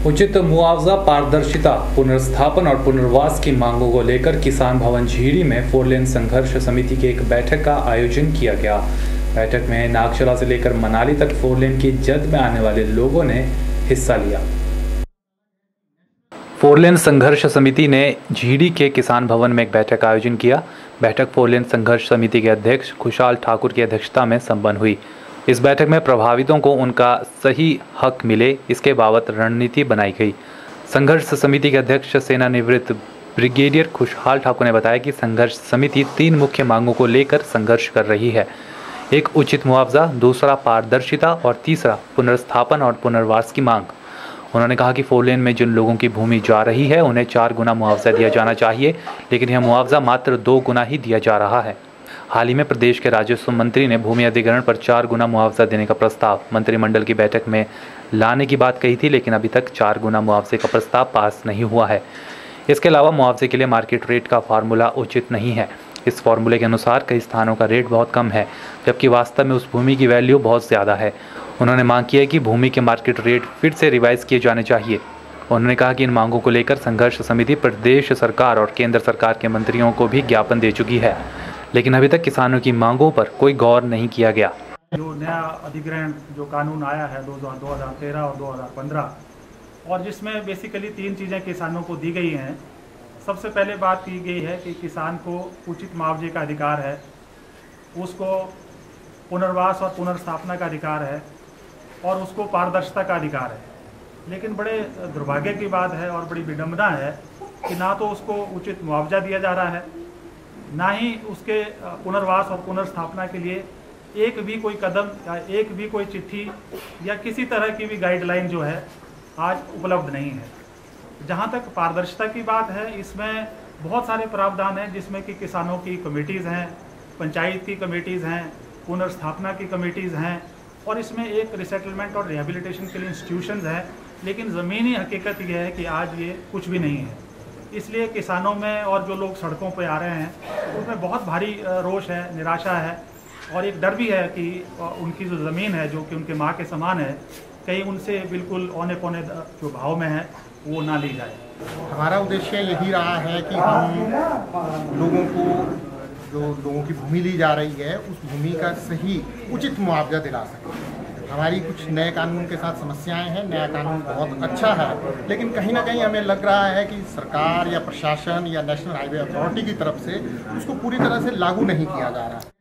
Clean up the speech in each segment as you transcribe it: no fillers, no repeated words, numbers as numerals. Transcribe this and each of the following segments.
उचित मुआवजा, पारदर्शिता, पुनर्स्थापन और पुनर्वास की मांगों को लेकर किसान भवन झीड़ी में 4 लेन संघर्ष समिति की एक बैठक का आयोजन किया गया। बैठक में नागचला से लेकर मनाली तक 4 लेन की जद में आने वाले लोगों ने हिस्सा लिया। 4 लेन संघर्ष समिति ने झीड़ी के किसान भवन में एक बैठक का आयोजन किया। बैठक 4 लेन संघर्ष समिति के अध्यक्ष खुशहाल ठाकुर की अध्यक्षता में संपन्न हुई। इस बैठक में प्रभावितों को उनका सही हक मिले, इसके बाबत रणनीति बनाई गई। संघर्ष समिति के अध्यक्ष सेवानिवृत्त ब्रिगेडियर खुशहाल ठाकुर ने बताया कि संघर्ष समिति 3 मुख्य मांगों को लेकर संघर्ष कर रही है। एक उचित मुआवजा, दूसरा पारदर्शिता और तीसरा पुनर्स्थापन और पुनर्वास की मांग। उन्होंने कहा कि 4 लेन में जिन लोगों की भूमि जा रही है उन्हें 4 गुना मुआवजा दिया जाना चाहिए, लेकिन यह मुआवजा मात्र 2 गुना ही दिया जा रहा है। हाल ही में प्रदेश के राजस्व मंत्री ने भूमि अधिग्रहण पर 4 गुना मुआवजा देने का प्रस्ताव मंत्रिमंडल की बैठक में लाने की बात कही थी, लेकिन अभी तक 4 गुना मुआवजे का प्रस्ताव पास नहीं हुआ है। इसके अलावा मुआवजे के लिए मार्केट रेट का फार्मूला उचित नहीं है। इस फार्मूले के अनुसार कई स्थानों का रेट बहुत कम है, जबकि वास्तव में उस भूमि की वैल्यू बहुत ज़्यादा है। उन्होंने मांग की है कि भूमि के मार्केट रेट फिर से रिवाइज किए जाने चाहिए। उन्होंने कहा कि इन मांगों को लेकर संघर्ष समिति प्रदेश सरकार और केंद्र सरकार के मंत्रियों को भी ज्ञापन दे चुकी है, लेकिन अभी तक किसानों की मांगों पर कोई गौर नहीं किया गया। जो नया अधिग्रहण जो कानून आया है 2013 और 2015 और जिसमें बेसिकली 3 चीज़ें किसानों को दी गई हैं। सबसे पहले बात की गई है कि किसान को उचित मुआवजे का अधिकार है, उसको पुनर्वास और पुनर्स्थापना का अधिकार है और उसको पारदर्शिता का अधिकार है। लेकिन बड़े दुर्भाग्य की बात है और बड़ी विडंबना है कि ना तो उसको उचित मुआवजा दिया जा रहा है, ना ही उसके पुनर्वास और पुनर्स्थापना के लिए एक भी कोई कदम या एक भी कोई चिट्ठी या किसी तरह की भी गाइडलाइन जो है आज उपलब्ध नहीं है। जहाँ तक पारदर्शिता की बात है, इसमें बहुत सारे प्रावधान हैं, जिसमें कि किसानों की कमेटीज़ हैं, पंचायत की कमेटीज़ हैं, पुनर्स्थापना की कमेटीज़ हैं और इसमें एक रिसेटलमेंट और रिहेबिलिटेशन के लिए इंस्टीट्यूशंस हैं। लेकिन ज़मीनी हकीकत यह है कि आज ये कुछ भी नहीं है। इसलिए किसानों में और जो लोग सड़कों पर आ रहे हैं उसमें बहुत भारी रोष है, निराशा है और एक डर भी है कि उनकी जो ज़मीन है जो कि उनके माँ के समान है, कहीं उनसे बिल्कुल औने पौने जो भाव में है वो ना ली जाए। हमारा उद्देश्य यही रहा है कि हम लोगों को जो लोगों की भूमि ली जा रही है उस भूमि का सही उचित मुआवजा दिला सकें। हमारी कुछ नए कानून के साथ समस्याएं हैं। नया कानून बहुत अच्छा है, लेकिन कहीं ना कहीं हमें लग रहा है कि सरकार या प्रशासन या नेशनल हाईवे अथॉरिटी की तरफ से उसको पूरी तरह से लागू नहीं किया जा रहा है।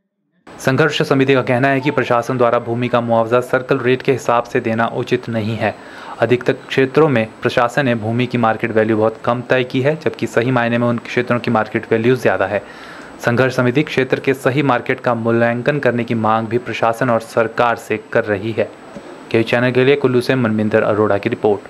संघर्ष समिति का कहना है कि प्रशासन द्वारा भूमि का मुआवजा सर्कल रेट के हिसाब से देना उचित नहीं है। अधिकतर क्षेत्रों में प्रशासन ने भूमि की मार्केट वैल्यू बहुत कम तय की है, जबकि सही मायने में उन क्षेत्रों की मार्केट वैल्यू ज़्यादा है। संघर्ष समिति क्षेत्र के सही मार्केट का मूल्यांकन करने की मांग भी प्रशासन और सरकार से कर रही है। के चैनल के लिए कुल्लू से मनविंदर अरोड़ा की रिपोर्ट।